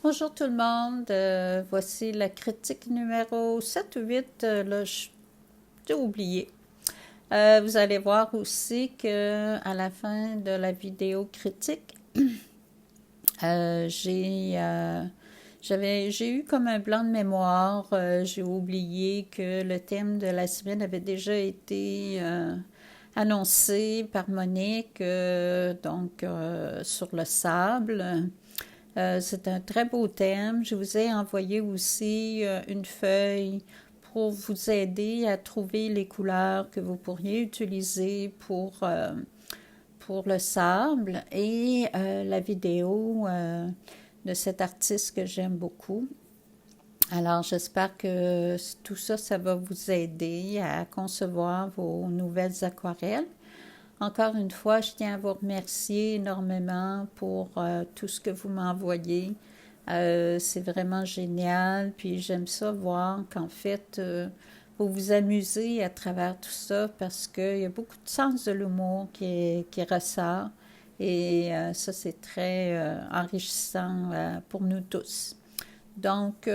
Bonjour tout le monde, voici la critique numéro 7 ou 8, là j'ai oublié. Vous allez voir aussi que à la fin de la vidéo critique, euh, j'ai euh, j'ai eu comme un blanc de mémoire, j'ai oublié que le thème de la semaine avait déjà été annoncé par Monique, sur le sable. C'est un très beau thème. Je vous ai envoyé aussi une feuille pour vous aider à trouver les couleurs que vous pourriez utiliser pour le sable et la vidéo de cet artiste que j'aime beaucoup. Alors, j'espère que tout ça, ça va vous aider à concevoir vos nouvelles aquarelles. Encore une fois, je tiens à vous remercier énormément pour tout ce que vous m'envoyez. C'est vraiment génial. Puis j'aime ça voir qu'en fait, vous vous amusez à travers tout ça parce qu'il y a beaucoup de sens de l'humour qui ressort. Et ça, c'est très enrichissant pour nous tous. Donc,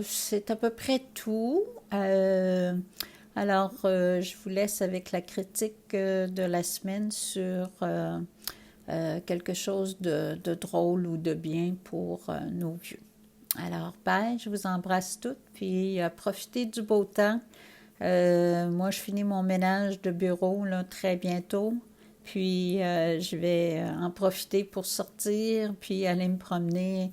c'est à peu près tout. Je vous laisse avec la critique de la semaine sur quelque chose de drôle ou de bien pour nos vieux. Alors, bye, je vous embrasse toutes, puis profitez du beau temps. Moi, je finis mon ménage de bureau là, très bientôt. Puis, je vais en profiter pour sortir, puis aller me promener.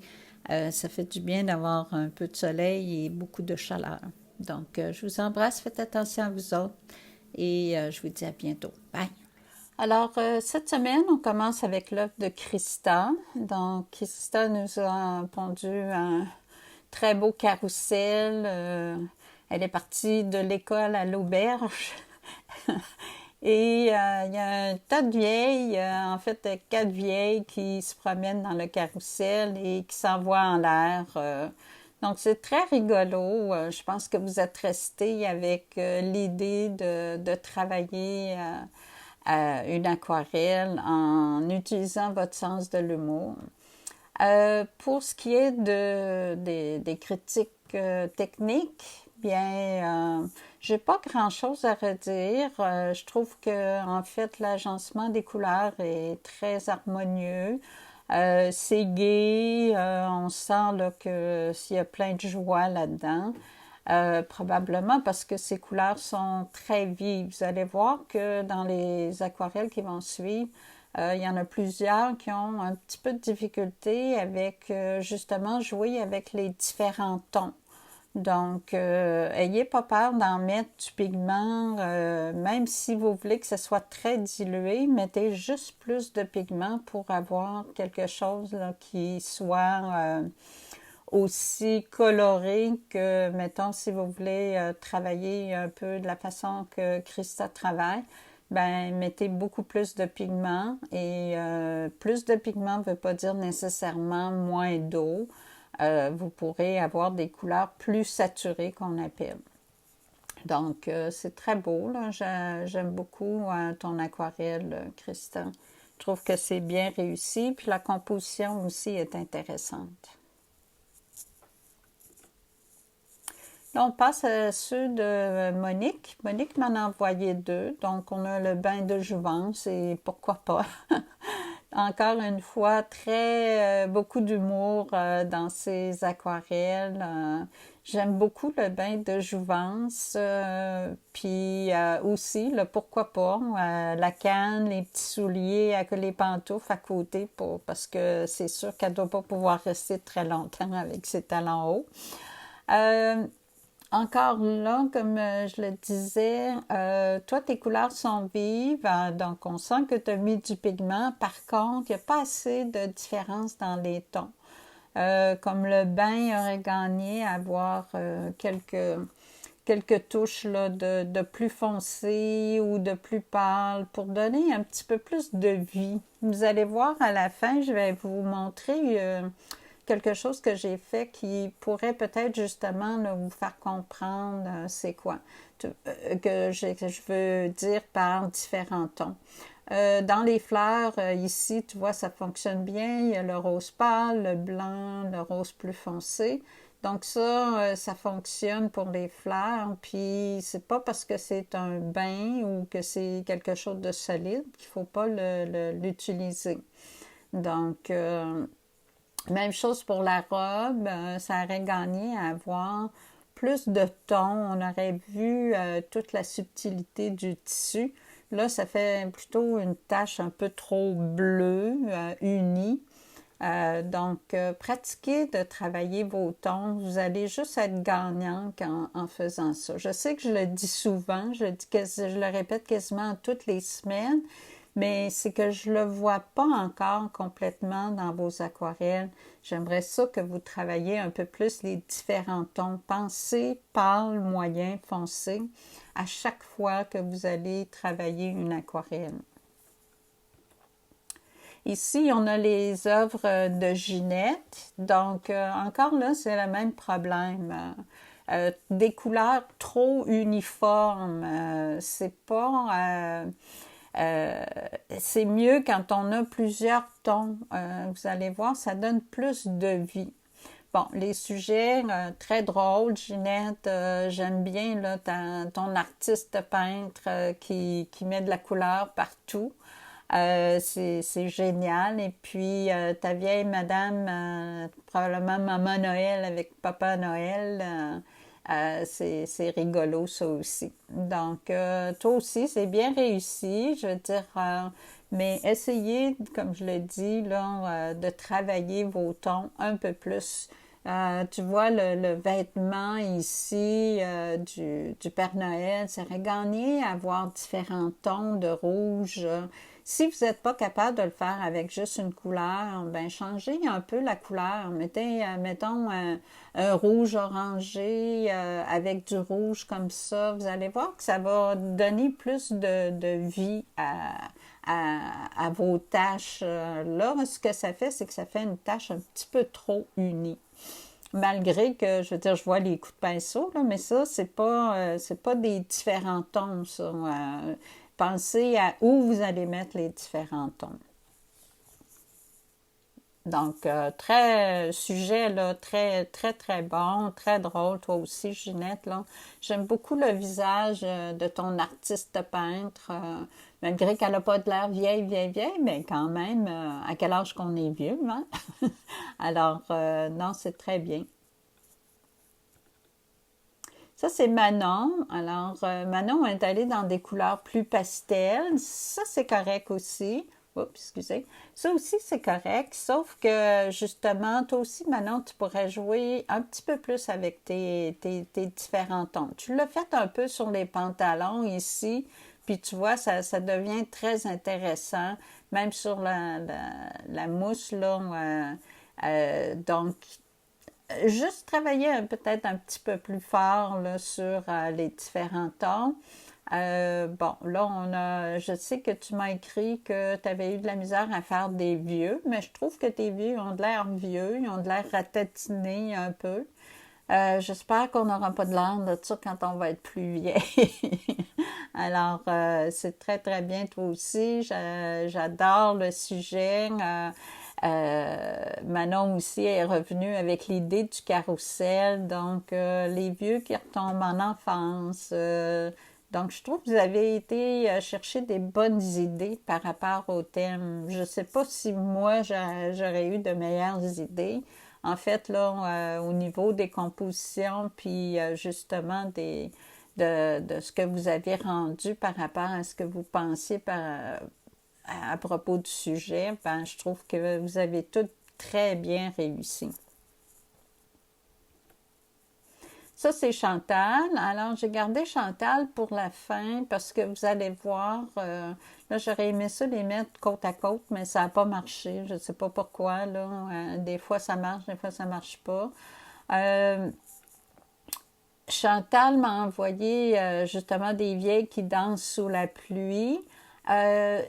Ça fait du bien d'avoir un peu de soleil et beaucoup de chaleur. Donc, je vous embrasse, faites attention à vous autres et je vous dis à bientôt. Bye! Alors, cette semaine, on commence avec l'œuvre de Christa. Donc, Christa nous a pondu un très beau carrousel. Elle est partie de l'école à l'auberge. Et il y a un tas de vieilles, en fait, quatre vieilles qui se promènent dans le carrousel et qui s'envoient en l'air. Donc, c'est très rigolo. Je pense que vous êtes restés avec l'idée de travailler une aquarelle en utilisant votre sens de l'humour. Pour ce qui est des critiques techniques, bien, j'ai pas grand-chose à redire. Je trouve que en fait l'agencement des couleurs est très harmonieux. C'est gai, on sent là, que s'il y a plein de joie là-dedans. Probablement parce que ces couleurs sont très vives. Vous allez voir que dans les aquarelles qui vont suivre, il y en a plusieurs qui ont un petit peu de difficulté avec justement jouer avec les différents tons. Donc, ayez pas peur d'en mettre du pigment, même si vous voulez que ce soit très dilué, mettez juste plus de pigment pour avoir quelque chose là, qui soit aussi coloré que, mettons, si vous voulez travailler un peu de la façon que Christa travaille, ben mettez beaucoup plus de pigment et plus de pigment ne veut pas dire nécessairement moins d'eau. Vous pourrez avoir des couleurs plus saturées qu'on appelle. Donc, c'est très beau. Là. J'aime beaucoup ton aquarelle, Christa. Je trouve que c'est bien réussi. Puis la composition aussi est intéressante. Là, on passe à ceux de Monique. Monique m'en a envoyé deux. Donc, on a le bain de jouvence et pourquoi pas. Encore une fois, très beaucoup d'humour dans ces aquarelles. J'aime beaucoup le bain de jouvence, puis aussi le pourquoi pas, la canne, les petits souliers, les pantoufles à côté parce que c'est sûr qu'elle ne doit pas pouvoir rester très longtemps avec ses talons hauts. Euh, Encore là, comme je le disais, toi, tes couleurs sont vives, donc on sent que tu as mis du pigment. Par contre, il n'y a pas assez de différence dans les tons. Comme le bain aurait gagné à avoir quelques touches là, de plus foncé ou de plus pâle pour donner un petit peu plus de vie. Vous allez voir à la fin, je vais vous montrer quelque chose que j'ai fait qui pourrait peut-être justement là, vous faire comprendre c'est quoi que je veux dire par différents tons. Dans les fleurs, ici, tu vois, ça fonctionne bien. Il y a le rose pâle, le blanc, le rose plus foncé. Donc ça fonctionne pour les fleurs. Puis c'est pas parce que c'est un bain ou que c'est quelque chose de solide qu'il faut pas l'utiliser. Donc, même chose pour la robe, ça aurait gagné à avoir plus de ton. On aurait vu toute la subtilité du tissu. Là, ça fait plutôt une tache un peu trop bleue, unie. Donc, pratiquez de travailler vos tons. Vous allez juste être gagnant en faisant ça. Je sais que je le dis souvent, je le répète quasiment toutes les semaines, mais c'est que je ne le vois pas encore complètement dans vos aquarelles. J'aimerais ça que vous travailliez un peu plus les différents tons. Pensez pâle, moyen, foncé à chaque fois que vous allez travailler une aquarelle. Ici, on a les œuvres de Ginette. Donc, encore là, c'est le même problème. Des couleurs trop uniformes. C'est pas... c'est mieux quand on a plusieurs tons. Vous allez voir, ça donne plus de vie. Bon, les sujets très drôles, Ginette, j'aime bien là, ton artiste peintre qui met de la couleur partout. C'est génial. Et puis, ta vieille madame, probablement Maman Noël avec Papa Noël, c'est rigolo ça aussi. Donc, toi aussi, c'est bien réussi, je veux dire, mais essayez, comme je le dis, là, de travailler vos tons un peu plus. Tu vois, le vêtement ici du Père Noël, ça aurait gagné à avoir différents tons de rouge. Si vous n'êtes pas capable de le faire avec juste une couleur, ben changez un peu la couleur. Mettons un rouge orangé avec du rouge comme ça. Vous allez voir que ça va donner plus de vie à vos taches. Là, ce que ça fait, c'est que ça fait une tache un petit peu trop unie. Malgré que, je veux dire, je vois les coups de pinceau, là, mais ça, c'est pas des différents tons, ça. Pensez à où vous allez mettre les différents tons. Donc, sujet là, très, très, très bon, très drôle. Toi aussi, Ginette, là. J'aime beaucoup le visage de ton artiste peintre, malgré qu'elle n'a pas de l'air vieille, vieille, vieille, mais quand même, à quel âge qu'on est vieux, hein? Alors, non, c'est très bien. Ça, c'est Manon. Alors, Manon est allée dans des couleurs plus pastel. Ça, c'est correct aussi. Oups, excusez. Ça aussi, c'est correct. Sauf que, justement, toi aussi, Manon, tu pourrais jouer un petit peu plus avec tes différents tons. Tu l'as fait un peu sur les pantalons ici. Puis, tu vois, ça devient très intéressant. Même sur la mousse, là. Donc, juste travailler peut-être un petit peu plus fort là, sur les différents tons. Bon, là, je sais que tu m'as écrit que tu avais eu de la misère à faire des vieux, mais je trouve que tes vieux ont de l'air vieux, ils ont de l'air ratatinés un peu. J'espère qu'on n'aura pas de l'air de ça quand on va être plus vieille. Alors, c'est très, très bien, toi aussi. J'adore le sujet. Manon aussi est revenue avec l'idée du carrousel, donc les vieux qui retombent en enfance. Donc, je trouve que vous avez été chercher des bonnes idées par rapport au thème. Je ne sais pas si moi, j'aurais eu de meilleures idées. En fait, là, au niveau des compositions, puis justement de ce que vous avez rendu par rapport à ce que vous pensiez à propos du sujet, ben, je trouve que vous avez tout très bien réussi. Ça, c'est Chantal. Alors, j'ai gardé Chantal pour la fin parce que vous allez voir, là, j'aurais aimé ça les mettre côte à côte, mais ça n'a pas marché. Je ne sais pas pourquoi, là. Des fois, ça marche, des fois, ça ne marche pas. Euh, Chantal m'a envoyé justement des vieilles qui dansent sous la pluie. Euh,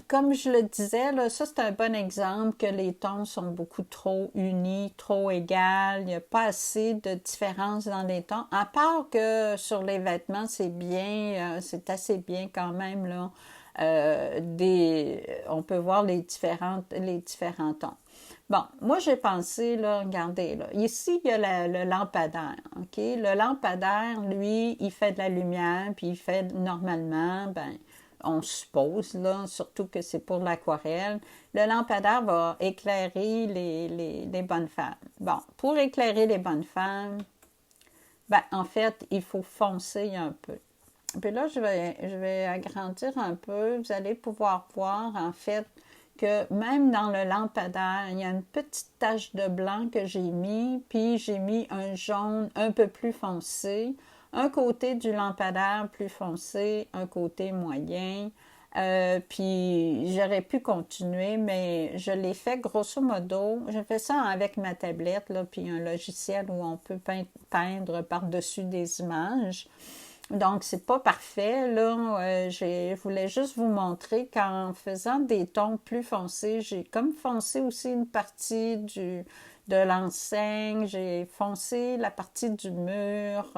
Comme je le disais, là, ça c'est un bon exemple que les tons sont beaucoup trop unis, trop égales. Il n'y a pas assez de différence dans les tons. À part que sur les vêtements, c'est bien, c'est assez bien quand même là. on peut voir les différents tons. Bon, moi j'ai pensé, là, regardez, là, ici il y a le lampadaire, OK? Le lampadaire, lui, il fait de la lumière, puis il fait normalement, ben, on suppose, là, surtout que c'est pour l'aquarelle, le lampadaire va éclairer les bonnes femmes. Bon, pour éclairer les bonnes femmes, ben, en fait, il faut foncer un peu. Puis là, je vais agrandir un peu. Vous allez pouvoir voir, en fait, que même dans le lampadaire, il y a une petite tache de blanc que j'ai mis, puis j'ai mis un jaune un peu plus foncé, un côté du lampadaire plus foncé, un côté moyen. Puis j'aurais pu continuer, mais je l'ai fait grosso modo. J'ai fait ça avec ma tablette, là, puis un logiciel où on peut peindre par-dessus des images. Donc, c'est pas parfait, là. Je voulais juste vous montrer qu'en faisant des tons plus foncés, j'ai comme foncé aussi une partie de l'enseigne, j'ai foncé la partie du mur,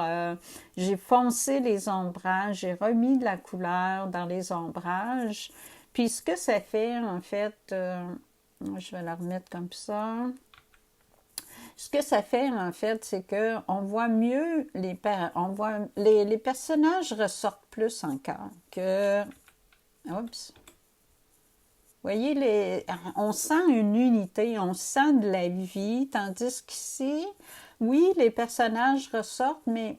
j'ai foncé les ombrages, j'ai remis de la couleur dans les ombrages. Puis, ce que ça fait, en fait, je vais la remettre comme ça. Ce que ça fait, en fait, c'est qu'on voit mieux les personnages ressortent plus encore que... Oups! Vous voyez, on sent une unité, on sent de la vie, tandis qu'ici, oui, les personnages ressortent, mais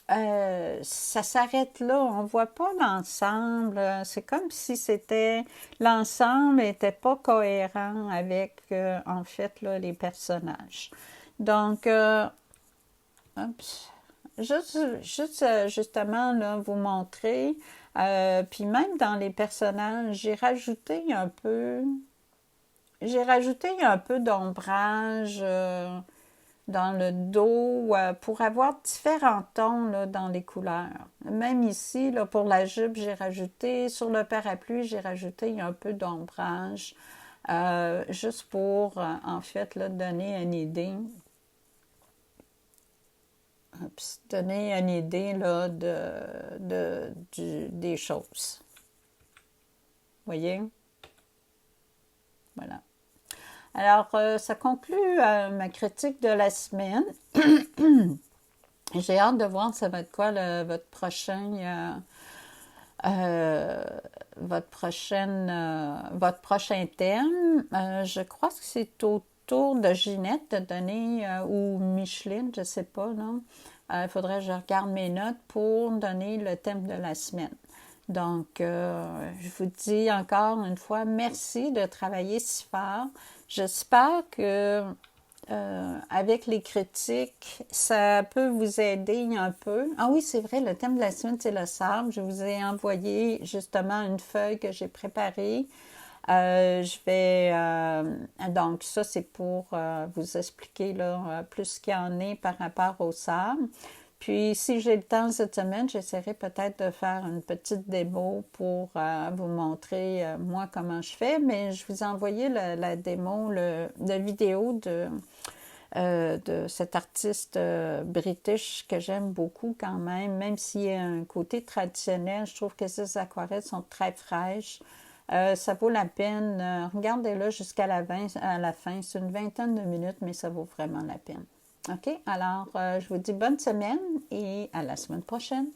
ça s'arrête là. On ne voit pas l'ensemble. C'est comme si l'ensemble n'était pas cohérent avec, en fait, là, les personnages. Donc, justement, là, vous montrer. Puis même dans les personnages, j'ai rajouté un peu d'ombrage dans le dos pour avoir différents tons là, dans les couleurs. Même ici, là, pour la jupe, j'ai rajouté, sur le parapluie, j'ai rajouté un peu d'ombrage, juste pour, en fait, là, donner une idée. Donner une idée là, des choses. Voyez? Voilà. Alors, ça conclut ma critique de la semaine. J'ai hâte de voir ça va être quoi votre prochain thème. Je crois que c'est au tour de Ginette de donner, ou Micheline, je ne sais pas, non? Il faudrait que je regarde mes notes pour donner le thème de la semaine. Donc, je vous dis encore une fois, merci de travailler si fort. J'espère que avec les critiques, ça peut vous aider un peu. Ah oui, c'est vrai, le thème de la semaine, c'est le sable. Je vous ai envoyé justement une feuille que j'ai préparée. Donc ça, c'est pour vous expliquer là, plus ce qu'il y en est par rapport au sable. Puis, si j'ai le temps cette semaine, j'essaierai peut-être de faire une petite démo pour vous montrer, moi, comment je fais. Mais je vous ai envoyé la démo, la vidéo de cet artiste british que j'aime beaucoup quand même s'il y a un côté traditionnel. Je trouve que ces aquarelles sont très fraîches. Ça vaut la peine. Regardez-le jusqu'à la fin. C'est une vingtaine de minutes, mais ça vaut vraiment la peine. OK? Alors, je vous dis bonne semaine et à la semaine prochaine.